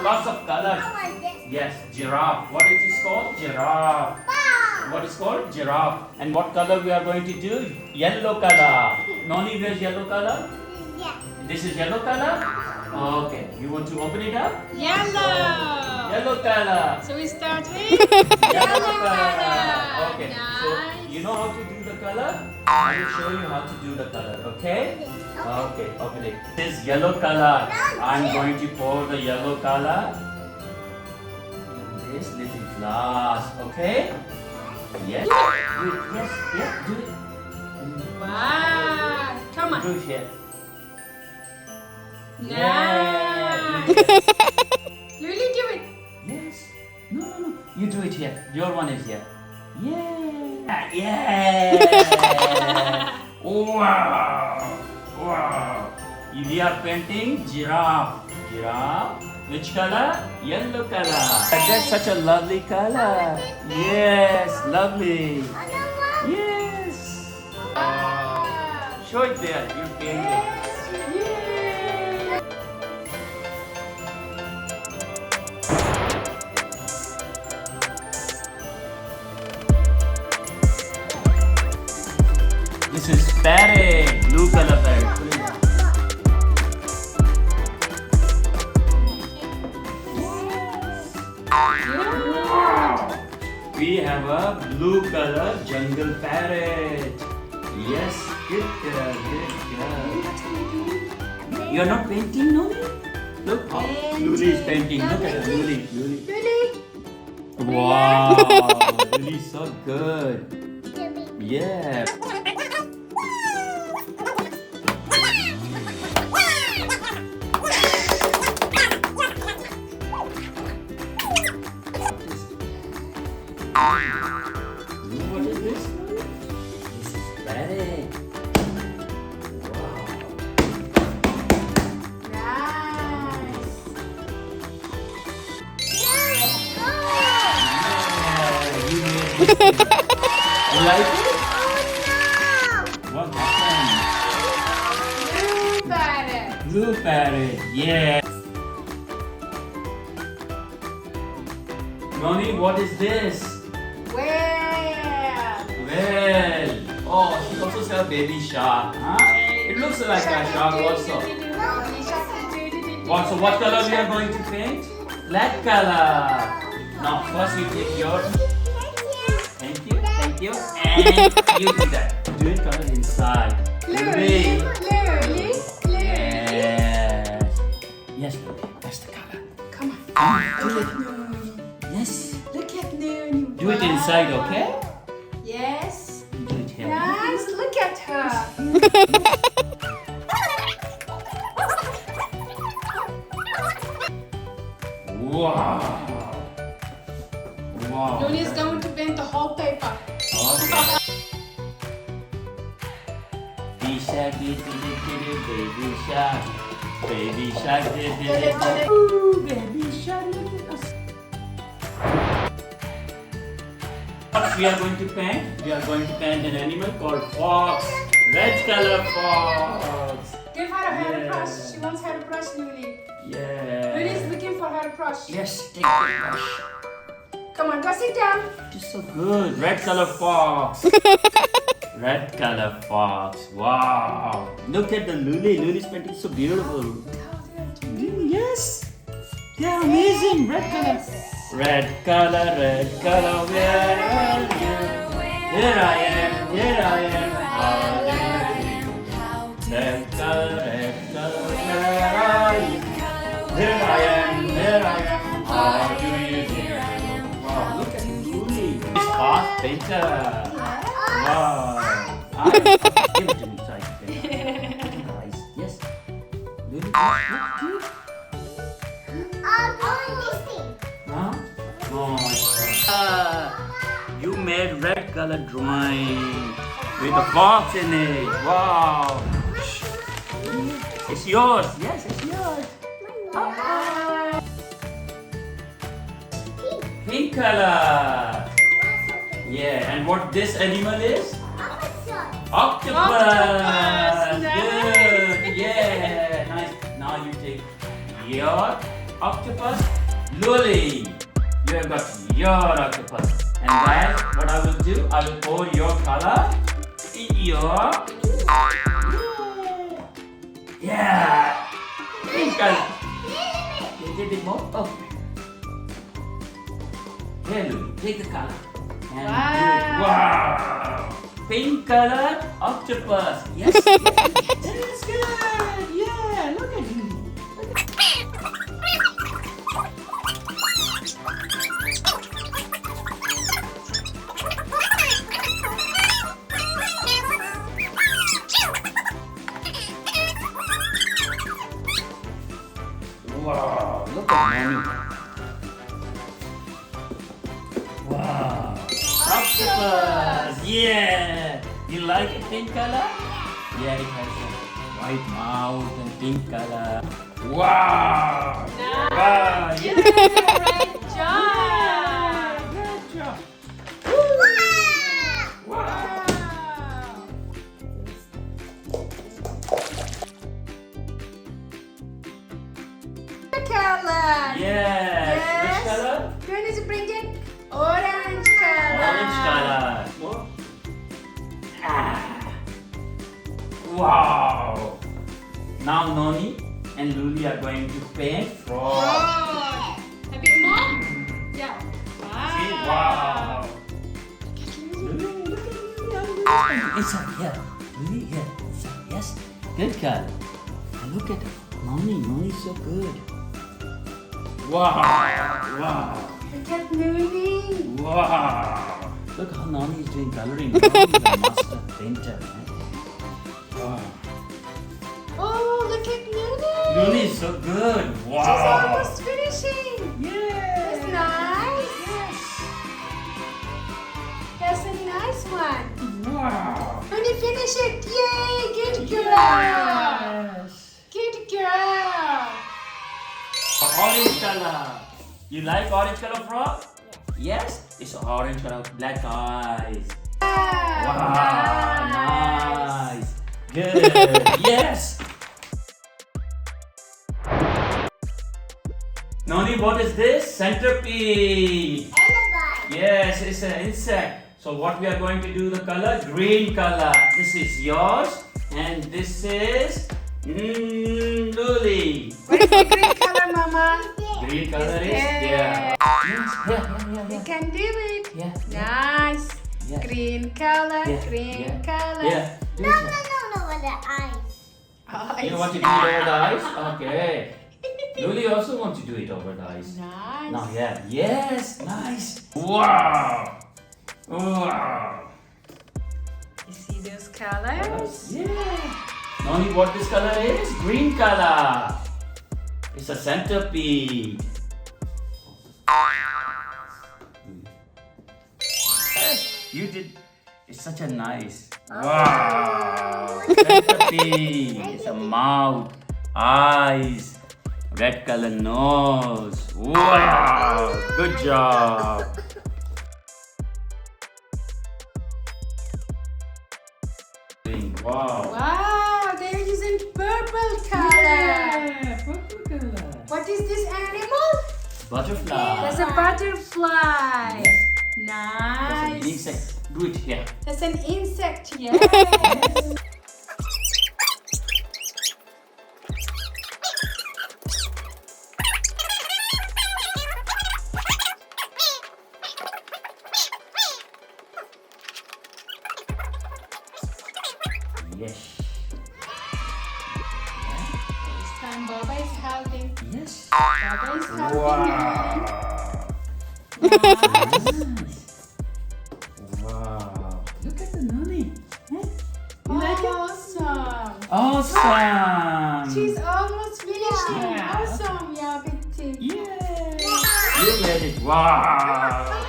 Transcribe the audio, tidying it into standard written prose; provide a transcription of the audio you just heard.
lots of colors. Yes, giraffe. What is this called? Giraffe. What is called? Giraffe. And what color we are going to do? Yellow color. Noni, where's yellow color? This is yellow color? Okay. You want to open it up? Yellow. Yellow color. So we start with yellow color. Okay. Nice. So you know how to do the color? I will show you how to do the color. Okay? Okay. Open it. This is yellow color. I'm going to pour the yellow color in this little glass. Okay? Yes. Do it. Yes. Yes. Do it. Wow. Come on. Do it here. Nice. Lily, do it. Yes. No, no, no. You do it here. Your one is here. Yeah. Yeah. Wow. Wow. We are painting giraffe. Giraffe. Which color? Yellow color. That's such a lovely color. Yes. Lovely. Yes. Show it there. You painted. This is parrot, blue color parrot. We have a blue color jungle parrot. Yes, good girl, good girl. You are not painting, no? Look how Luli is painting. Look at her, Luli. Wow, Luli is so good. Yeah. What is this? This is parrot. Wow. Nice. You made this thing. You like it? What happened? Blue parrot. Blue parrot. Yeah. Noni, what is this? Well, oh, she also saw baby shark, huh? It looks like a shark also. So what color we are going to paint? Black color. Now, first you take your. Thank you. And you do that. Do it color inside. Lily. Yes, that's the color. Come on. Do it. Yes. Look at Nunu. Do it inside, okay? Yes. Do it here. Nice. Look at her. Wow. Wow. Nunu is going to paint the whole paper. Okay. Baby shark, baby shark, baby shark, ooh, baby shark, look at us. What we are going to paint? We are going to paint an animal called fox. Red color fox. Give her a hair Yeah. brush. She wants hair brush, Lily. Yeah. Lily's looking for hair brush. Yes, take the brush. Come on, go sit down. It is so good. Red color fox. Red color fox. Wow. Look at the Luli. Luli's painting so beautiful. Yes. They are amazing. Red color. Red color, where are you? Here I am, here I am. How do you do? Red color, where are you? Here I am, how do you do? Wow, look at Luli. It's hot painter. Wow. Give it to me so I can paint. Guys, yes. Luli, look. Huh? Oh, you made red color drawing with a fox in it. Wow. It's yours. Yes, it's yours. Pink color. Yeah, and what this animal is? Octopus. Octopus, Good. Yeah. Nice. Now you take your octopus Luli, you have got your octopus. And guys, what I will do, I will pour your color in your... Yeah! Pink color. A little bit more? Oh. Here, Luli, take the color. And do it. Wow! Pink color octopus. Yes. That's good. Yeah, look at you. Wow, look at mommy. Wow. Octopus. Yeah. You like it pink color? Yeah, it has a white mouth and pink color. Wow. Nice. Wow. Yeah. Great job. Good job. Wow. Color. Yes. Which color? You need to bring it orange color. Orange color. More? Ah. Wow. Now Noni and Luli are going to paint frog. A bit more? Yeah. See? Wow. Luli, look at Luli. Inside, yeah. Luli, here. Inside, yes. Good color. And look at Noni. Noni's so good. Wow. Wow. Look at Luli. Wow. Look how Nani is doing coloring. Nani is a master painter. Right? Wow. Oh, look at Luli. Luli is so good. Wow. She's almost finishing. Yes. That's nice. Yes. That's a nice one. Wow. Luli, finish it. Yay, good girl. Yes. Good girl. Orange color. You like orange color frog? Yes. It's orange color, black eyes. Wow. Nice. Good. Yes. Noni, what is this? Centipede. Yes, it's an insect. So what we are going to do the color? Green color. This is yours. And this is Luli. What is the green color, Mama? Green color is Yeah. yeah. Yes, yeah. You can do it. Yeah. Nice. Yeah. Green color, Yeah, green yeah. color. Yeah. No, with the eyes. Oh, You it's want to do it over the eyes? Okay. Luli also wants to do it over the eyes. nice. Now, yeah. Yes, nice. Wow. Wow. You see those colors? Yeah. Noni, what this color is? Green color. It's a centipede. You did. It's such a nice. Wow. Centipede. It's a mouth, eyes, red color nose. Wow. Good job. Wow. Wow, they're using purple color. Yeah, purple color. What is this animal? Butterfly. That's a butterfly. That's an Nice. insect. Do it here. That's an insect, yes. Yes. This time Baba is helping. Yes. Baba is helping. Wow. Nice. Wow. Look at the Noni. Huh? Awesome. Awesome. She's almost finishing. Yeah. Awesome, yeah, Betty. Yeah. You made it. Wow.